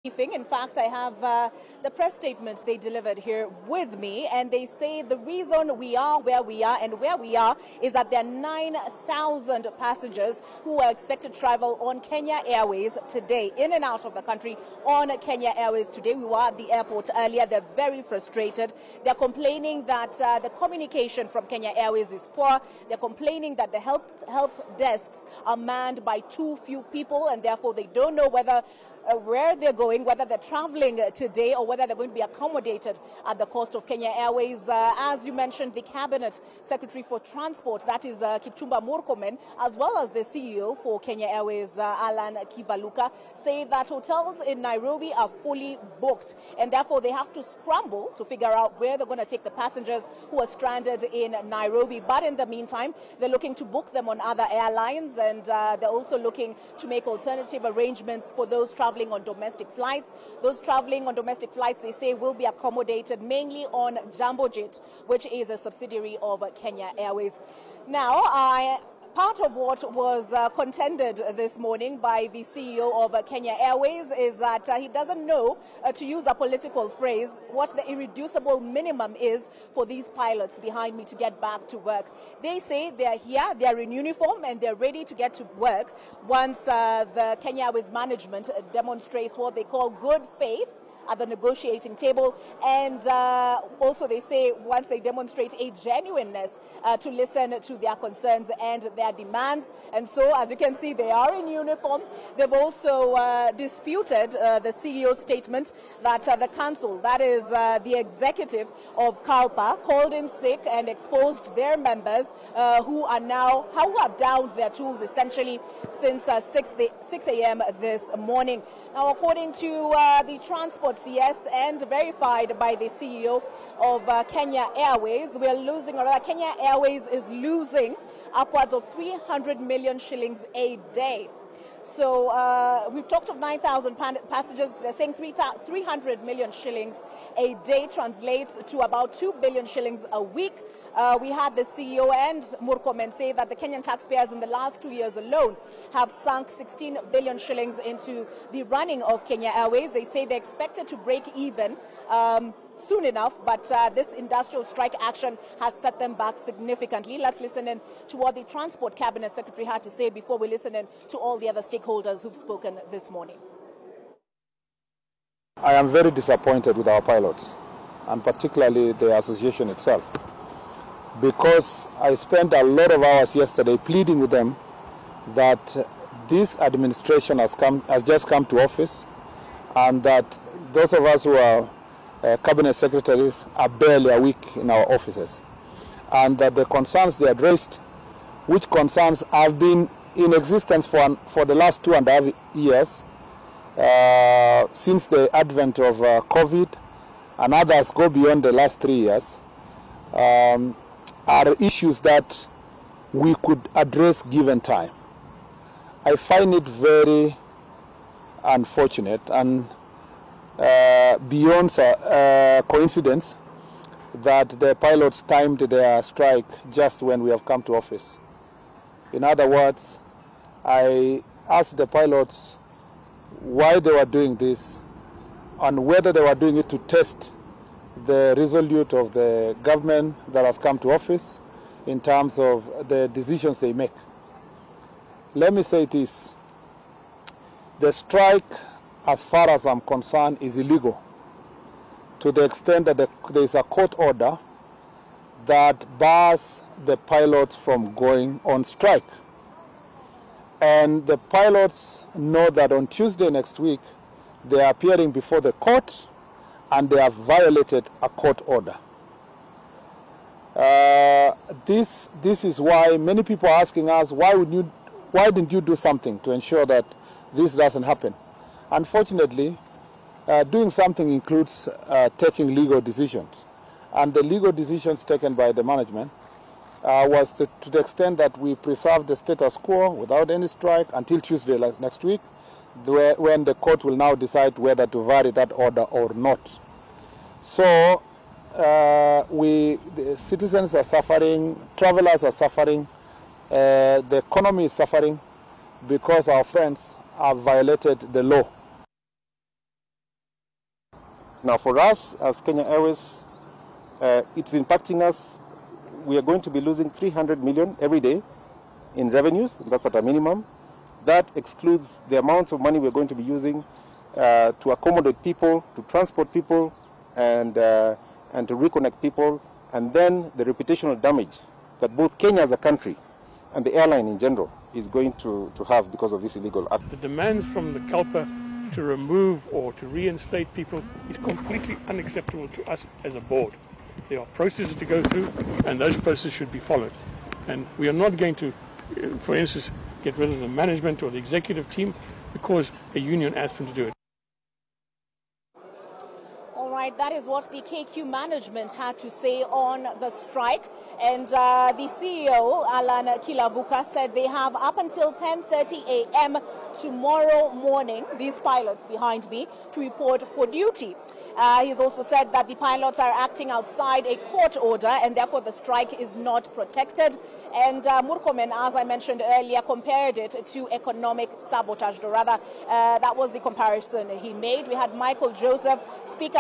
In fact, I have the press statement they delivered here with me, and they say the reason we are where we are is that there are 9,000 passengers who are expected to travel on Kenya Airways today, in and out of the country on Kenya Airways today. We were at the airport earlier. They're very frustrated. They're complaining that the communication from Kenya Airways is poor. They're complaining that the help desks are manned by too few people, and therefore they don't know whether where they're going, whether they're traveling today or whether they're going to be accommodated at the cost of Kenya Airways. As you mentioned, the Cabinet Secretary for Transport, that is Kipchumba Murkomen, as well as the CEO for Kenya Airways, Alan Kivaluka, say that hotels in Nairobi are fully booked, and therefore they have to scramble to figure out where they're going to take the passengers who are stranded in Nairobi. But in the meantime, they're looking to book them on other airlines, and they're also looking to make alternative arrangements for those traveling on domestic flights. Those traveling on domestic flights, they say, will be accommodated mainly on Jambo Jet, which is a subsidiary of Kenya Airways. Now, part of what was contended this morning by the CEO of Kenya Airways is that he doesn't know, to use a political phrase, what the irreducible minimum is for these pilots behind me to get back to work. They say they're here, they're in uniform, and they're ready to get to work once the Kenya Airways management demonstrates what they call good faith at the negotiating table, and also they say once they demonstrate a genuineness to listen to their concerns and their demands. And so, as you can see, they are in uniform. They've also disputed the CEO's statement that the council, that is the executive of CALPA, called in sick and exposed their members who have downed their tools essentially since 6 a.m. this morning. Now, according to the Transport CS and verified by the CEO of Kenya Airways, Kenya Airways is losing upwards of 300 million shillings a day. So we've talked of 9,000 passengers. They're saying 300 million shillings a day translates to about 2 billion shillings a week. We had the CEO and Murkomen say that the Kenyan taxpayers in the last 2 years alone have sunk 16 billion shillings into the running of Kenya Airways. They say they're expected to break even soon enough, but this industrial strike action has set them back significantly. Let's listen in to what the Transport Cabinet Secretary had to say before we listen in to all the other stakeholders who've spoken this morning. I am very disappointed with our pilots, and particularly the association itself, because I spent a lot of hours yesterday pleading with them that this administration has just come to office, and that those of us who are cabinet secretaries are barely a week in our offices, and that the concerns they addressed, which concerns have been in existence for the last 2.5 years, since the advent of COVID, and others go beyond the last 3 years, are issues that we could address given time. I find it very unfortunate and beyond coincidence that the pilots timed their strike just when we have come to office. In other words, I asked the pilots why they were doing this and whether they were doing it to test the resolute of the government that has come to office in terms of the decisions they make. Let me say this: the strike, as far as I'm concerned, is illegal, to the extent that there is a court order that bars the pilots from going on strike. And the pilots know that on Tuesday next week, they are appearing before the court, and they have violated a court order. This is why many people are asking us, why didn't you do something to ensure that this doesn't happen? Unfortunately, doing something includes taking legal decisions. And the legal decisions taken by the management was to the extent that we preserve the status quo without any strike until Tuesday next week, when the court will now decide whether to vary that order or not. So the citizens are suffering, travelers are suffering, the economy is suffering because our friends have violated the law. Now for us as Kenya Airways, it's impacting us. We are going to be losing 300 million every day in revenues. That's at a minimum. That excludes the amounts of money we're going to be using to accommodate people, to transport people, and to reconnect people, and then the reputational damage that both Kenya as a country and the airline in general is going to have because of this illegal act. The demands from the CALPA to remove or to reinstate people is completely unacceptable to us as a board. There are processes to go through, and those processes should be followed. And we are not going to, for instance, get rid of the management or the executive team because a union asked them to do it. All right, that is what the KQ management had to say on the strike. And the CEO, Alan Kilavuka, said they have up until 10:30 a.m. tomorrow morning, these pilots behind me, to report for duty. He's also said that the pilots are acting outside a court order and therefore the strike is not protected. And Murkomen, as I mentioned earlier, compared it to economic sabotage, or rather that was the comparison he made. We had Michael Joseph speak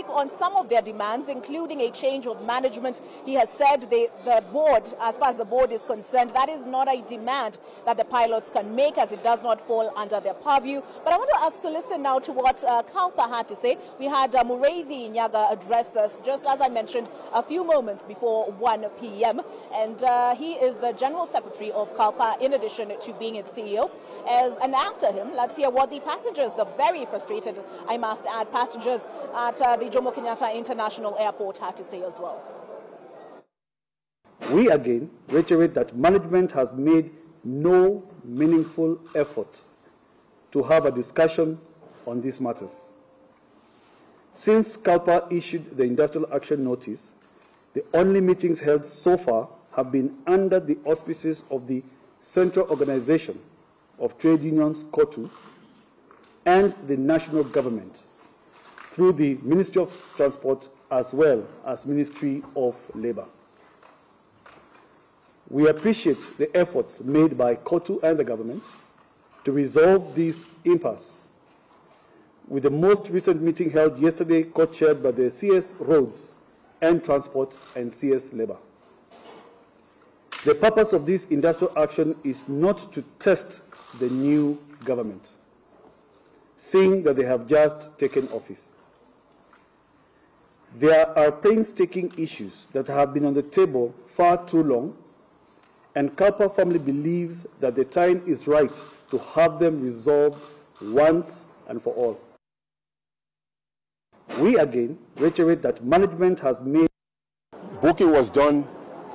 on some of their demands, including a change of management. He has said the board, as far as the board is concerned, that is not a demand that the pilots can make, as it does not fall under their purview. But I want to ask to listen now to what CALPA had to say. We had Mureithi Nyaga address us, just as I mentioned, a few moments before 1 p.m. And he is the General Secretary of CALPA, in addition to being its CEO. And after him, let's hear what the passengers, the very frustrated, I must add, passengers at the Jomo Kenyatta International Airport had to say as well. We again reiterate that management has made no meaningful effort to have a discussion on these matters. Since CALPA issued the industrial action notice, the only meetings held so far have been under the auspices of the Central Organization of Trade Unions, COTU, and the national government through the Ministry of Transport as well as Ministry of Labour. We appreciate the efforts made by COTU and the government to resolve this impasse, with the most recent meeting held yesterday co-chaired by the CS Roads and Transport and CS Labour. The purpose of this industrial action is not to test the new government, seeing that they have just taken office. There are painstaking issues that have been on the table far too long, and CALPA firmly believes that the time is right to have them resolved once and for all. We again reiterate that management has made... Booking was done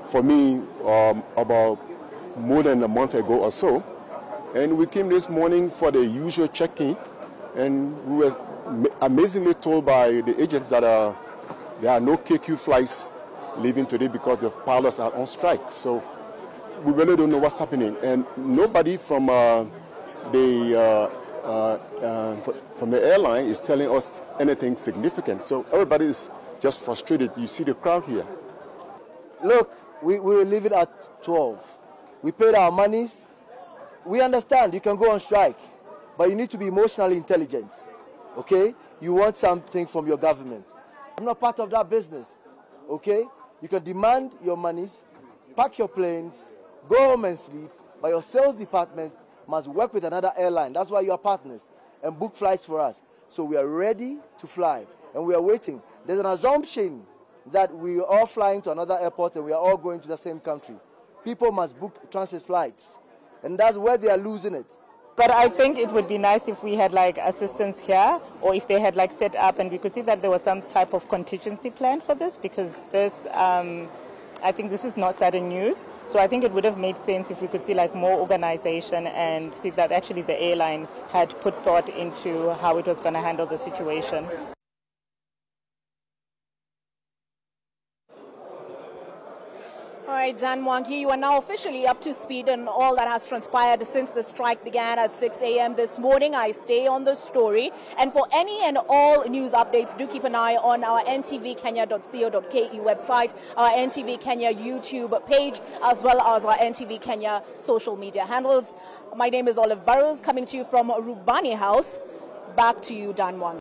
for me about more than a month ago or so, and we came this morning for the usual check-in, and we were amazingly told by the agents that there are no KQ flights leaving today because the pilots are on strike. So we really don't know what's happening, and nobody from the airline is telling us anything significant. So everybody is just frustrated. You see the crowd here. Look, we will leave it at 12. We paid our monies. We understand you can go on strike, but you need to be emotionally intelligent, okay? You want something from your government. I'm not part of that business, okay? You can demand your monies, pack your planes, go home and sleep, but your sales department must work with another airline. That's why you are partners, and book flights for us. So we are ready to fly, and we are waiting. There's an assumption that we are all flying to another airport and we are all going to the same country. People must book transit flights, and that's where they are losing it. But I think it would be nice if we had like assistance here, or if they had like set up and we could see that there was some type of contingency plan for this, because this, I think this is not sudden news. So I think it would have made sense if we could see like more organization and see that actually the airline had put thought into how it was going to handle the situation. All right, Dan Mwangi, you are now officially up to speed on all that has transpired since the strike began at 6 a.m. this morning. I stay on the story. And for any and all news updates, do keep an eye on our ntvkenya.co.ke website, our NTV Kenya YouTube page, as well as our NTV Kenya social media handles. My name is Olive Burrows, coming to you from Rubani House. Back to you, Dan Mwangi.